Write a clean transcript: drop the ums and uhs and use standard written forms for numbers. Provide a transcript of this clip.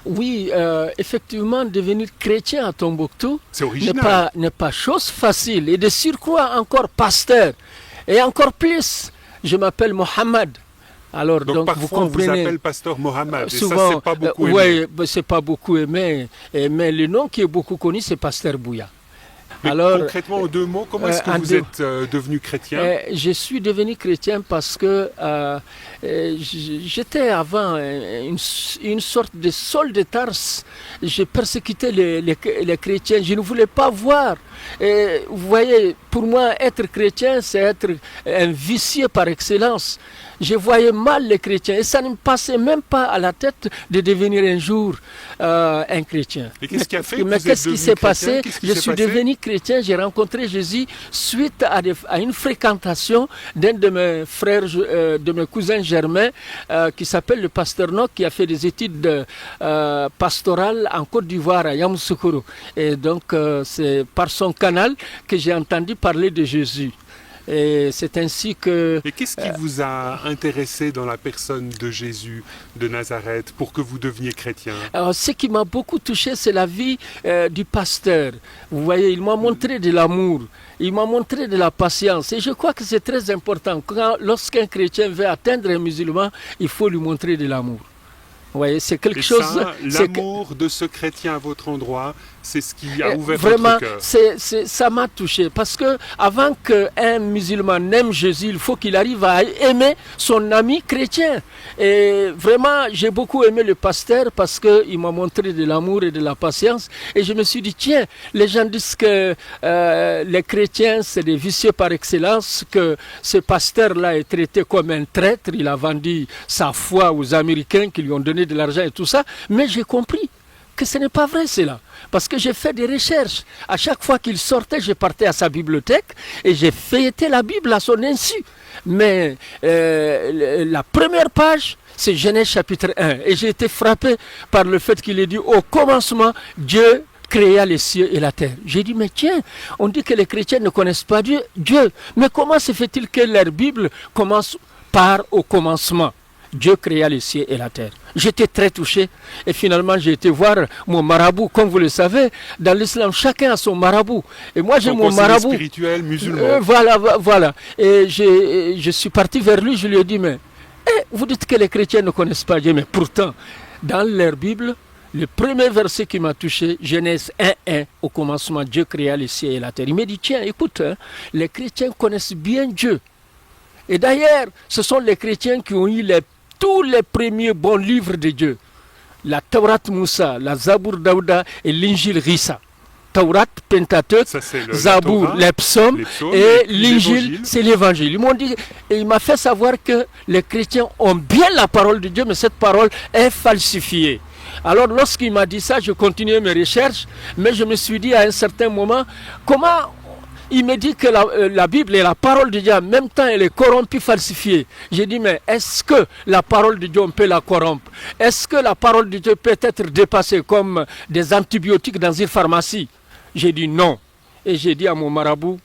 Oui, effectivement, devenir chrétien à Tombouctou C'est original. n'est pas chose facile. Et de surcroît encore pasteur. Et encore plus, je m'appelle Mohamed. Alors, Donc vous parfois on vous comprenez, appelle pasteur Mohamed, et ça souvent, c'est pas beaucoup aimé. ouais, c'est pas beaucoup aimé. Mais le nom qui est beaucoup connu, c'est pasteur Bouya. Mais Alors, concrètement, en 2 mots, comment est-ce que en vous deux- êtes devenu chrétien? Je suis devenu chrétien parce que j'étais avant une sorte de Saul de Tarse. J'ai persécuté les chrétiens. Je ne voulais pas voir. Et vous voyez, pour moi, être chrétien, c'est être un vicieux par excellence. Je voyais mal les chrétiens et ça ne me passait même pas à la tête de devenir un jour un chrétien. Et qu'est-ce qui a fait que Mais vous êtes qu'est-ce qui devenu s'est chrétien? passé? Qu'est-ce qui Je s'est suis passé? devenu chrétien, j'ai rencontré Jésus suite à une fréquentation d'un de mes frères, de mes cousins germains, qui s'appelle le pasteur Noc, qui a fait des études pastorales en Côte d'Ivoire, à Yamoussoukro. Et donc, c'est par son canal que j'ai entendu parler de Jésus. Et c'est ainsi que... Et qu'est-ce qui vous a intéressé dans la personne de Jésus de Nazareth pour que vous deveniez chrétien? Alors, ce qui m'a beaucoup touché, c'est la vie du pasteur. Vous voyez, il m'a montré de l'amour, il m'a montré de la patience. Et je crois que c'est très important. Lorsqu'un chrétien veut atteindre un musulman, il faut lui montrer de l'amour. Vous voyez, c'est quelque Et chose... ça, l'amour de ce chrétien à votre endroit, c'est ce qui a ouvert Vraiment, votre cœur. ça m'a touché. Parce que avant qu'un musulman n'aime Jésus, il faut qu'il arrive à aimer son ami chrétien. Et vraiment, j'ai beaucoup aimé le pasteur parce qu'il m'a montré de l'amour et de la patience. Et je me suis dit, tiens, les gens disent que les chrétiens, c'est des vicieux par excellence, que ce pasteur-là est traité comme un traître. Il a vendu sa foi aux Américains qui lui ont donné de l'argent et tout ça. Mais j'ai compris que ce n'est pas vrai cela. Parce que j'ai fait des recherches. À chaque fois qu'il sortait, je partais à sa bibliothèque et j'ai feuilleté la Bible à son insu. Mais la première page, c'est Genèse chapitre 1. Et j'ai été frappé par le fait qu'il ait dit, au commencement, Dieu créa les cieux et la terre. J'ai dit, mais tiens, on dit que les chrétiens ne connaissent pas Dieu. Mais comment se fait-il que leur Bible commence par au commencement? Dieu créa les cieux et la terre. J'étais très touché et finalement j'ai été voir mon marabout. Comme vous le savez, dans l'islam, chacun a son marabout. Et moi j'ai mon marabout spirituel musulman. Voilà. Et je suis parti vers lui, je lui ai dit, mais vous dites que les chrétiens ne connaissent pas Dieu, mais pourtant, dans leur Bible, le premier verset qui m'a touché, Genèse 1:1, au commencement, Dieu créa les cieux et la terre. Il m'a dit, tiens, écoute, les chrétiens connaissent bien Dieu. Et d'ailleurs, ce sont les chrétiens qui ont eu tous les premiers bons livres de Dieu. La Taurat Moussa, la Zabour Daouda et l'Injil Rissa. Taurat, Pentateuque, Zabour, les psaumes et l'Injil, c'est l'Évangile. Ils m'ont dit, et il m'a fait savoir que les chrétiens ont bien la parole de Dieu, mais cette parole est falsifiée. Alors lorsqu'il m'a dit ça, je continuais mes recherches, mais je me suis dit à un certain moment, comment... Il me dit que la Bible est la parole de Dieu, en même temps elle est corrompue, falsifiée. J'ai dit, mais est-ce que la parole de Dieu, on peut la corrompre? Est-ce que la parole de Dieu peut être dépassée comme des antibiotiques dans une pharmacie? J'ai dit non. Et j'ai dit à mon marabout,